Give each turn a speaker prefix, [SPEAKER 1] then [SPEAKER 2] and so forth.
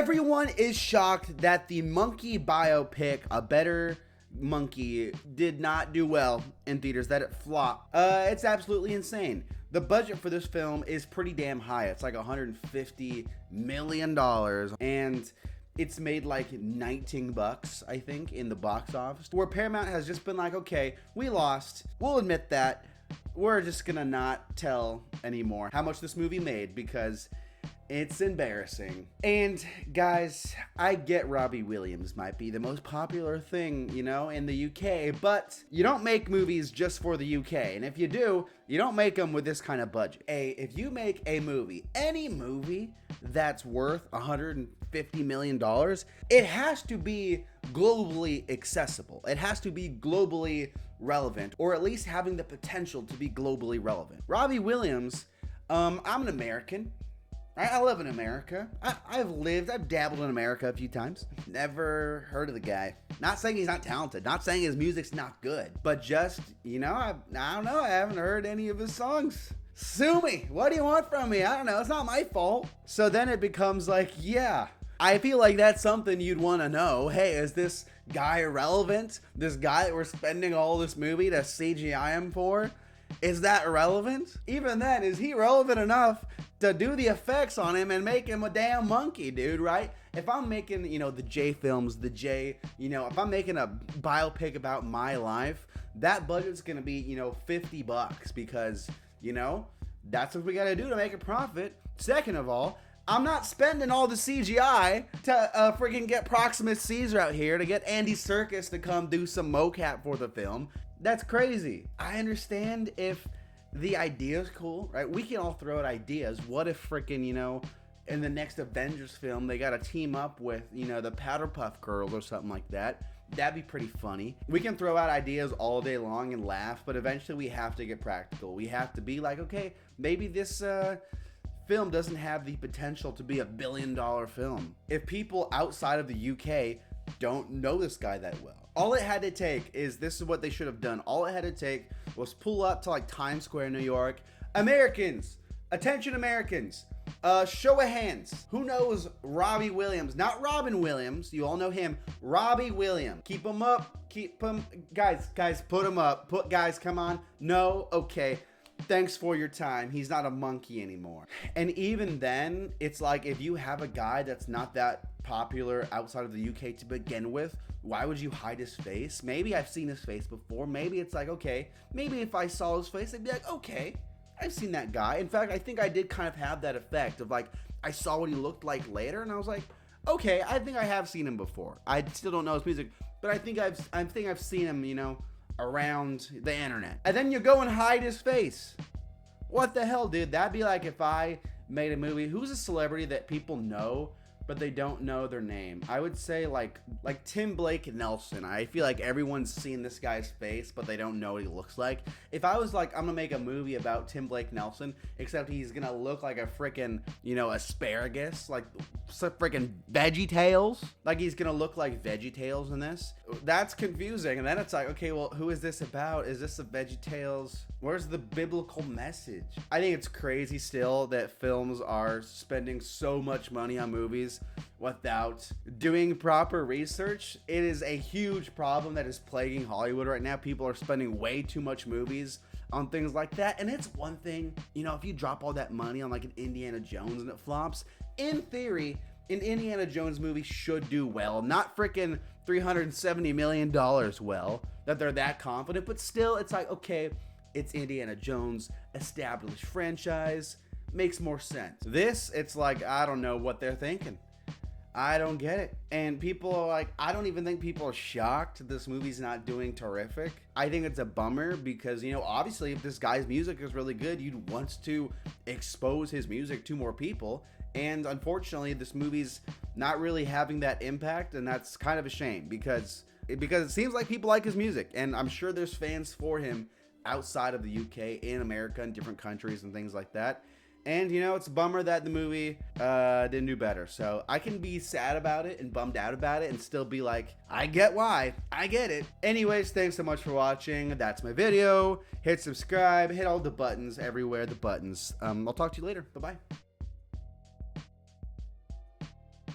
[SPEAKER 1] Everyone is shocked that the Monkey biopic, A Better Monkey, did not do well in theaters, that it flopped. It's absolutely insane. The budget for this film is pretty damn high. It's like $150 million, and it's made like 19 bucks, I think, in the box office. Where Paramount has just been like, okay, we lost. We'll admit that. We're just gonna not tell anymore how much this movie made because it's embarrassing. And guys, I get Robbie Williams might be the most popular thing, you know, in the UK, but you don't make movies just for the UK. And if you do, you don't make them with this kind of budget. If you make a movie, any movie that's worth $150 million, it has to be globally accessible. It has to be globally relevant, or at least having the potential to be globally relevant. Robbie Williams, I'm an American. I live in America. I've dabbled in America a few times. Never heard of the guy. Not saying he's not talented. Not saying his music's not good. But just, you know, I don't know. I haven't heard any of his songs. Sue me. What do you want from me? I don't know. It's not my fault. So then it becomes like, yeah. I feel like that's something you'd want to know. Hey, is this guy irrelevant? This guy that we're spending all this movie to CGI him for? Is that irrelevant? Even then, is he relevant enough to do the effects on him and make him a damn monkey, dude, right? If I'm making, you know, the J films, if I'm making a biopic about my life, that budget's gonna be, you know, 50 bucks because, you know, that's what we gotta do to make a profit. Second of all, I'm not spending all the CGI to freaking get Proxima Caesar out here to get Andy Serkis to come do some mocap for the film. That's crazy. I understand if the idea is cool, right? We can all throw out ideas. What if freaking, you know, in the next Avengers film, they got to team up with, you know, the Powderpuff Girls or something like that? That'd be pretty funny. We can throw out ideas all day long and laugh, but eventually we have to get practical. We have to be like, okay, maybe this film doesn't have the potential to be $1 billion film. If people outside of the UK don't know this guy that well, all it had to take is, this is what they should have done. All it had to take was pull up to like Times Square, New York. Americans, attention Americans, show of hands. Who knows Robbie Williams? Not Robin Williams. You all know him. Robbie Williams. Keep him up. Keep him. Guys, put him up. Guys, come on. No? Okay. Thanks for your time. He's not a monkey anymore. And even then, it's like, if you have a guy that's not that popular outside of the UK to begin with, why would you hide his face? Maybe I've seen his face before. Maybe it's like, okay, maybe if I saw his face, I'd be like, okay, I've seen that guy. In fact, I think I did kind of have that effect of like, I saw what he looked like later and I was like, okay, I think I have seen him before. I still don't know his music, but I think I've seen him, you know, around the internet. And then you go and hide his face. What the hell, dude? That'd be like if I made a movie. Who's a celebrity that people know but they don't know their name? I would say like Tim Blake Nelson. I feel like everyone's seen this guy's face, but they don't know what he looks like. If I was like, I'm gonna make a movie about Tim Blake Nelson, except he's gonna look like a freaking, you know, asparagus, like some freaking VeggieTales. Like he's gonna look like VeggieTales in this. That's confusing. And then it's like, okay, well, who is this about? Is this a VeggieTales? Where's the biblical message? I think it's crazy still that films are spending so much money on movies without doing proper research. It is a huge problem that is plaguing Hollywood right now. People are spending way too much movies on things like that. And it's one thing, you know, if you drop all that money on like an Indiana Jones and it flops, in theory, an Indiana Jones movie should do well. Not freaking $370 million well, that they're that confident. But still, it's like, okay, it's Indiana Jones, established franchise, makes more sense. This, it's like, I don't know what they're thinking. I don't get it. And people are like, I don't even think people are shocked this movie's not doing terrific. I think it's a bummer because, you know, obviously if this guy's music is really good, you'd want to expose his music to more people. And unfortunately, this movie's not really having that impact, and that's kind of a shame because it seems like people like his music, and I'm sure there's fans for him outside of the UK, in America, in different countries and things like that. And, you know, it's a bummer that the movie didn't do better. So I can be sad about it and bummed out about it and still be like, I get why. I get it. Anyways, thanks so much for watching. That's my video. Hit subscribe. Hit all the buttons everywhere. The buttons. I'll talk to you later. Bye-bye.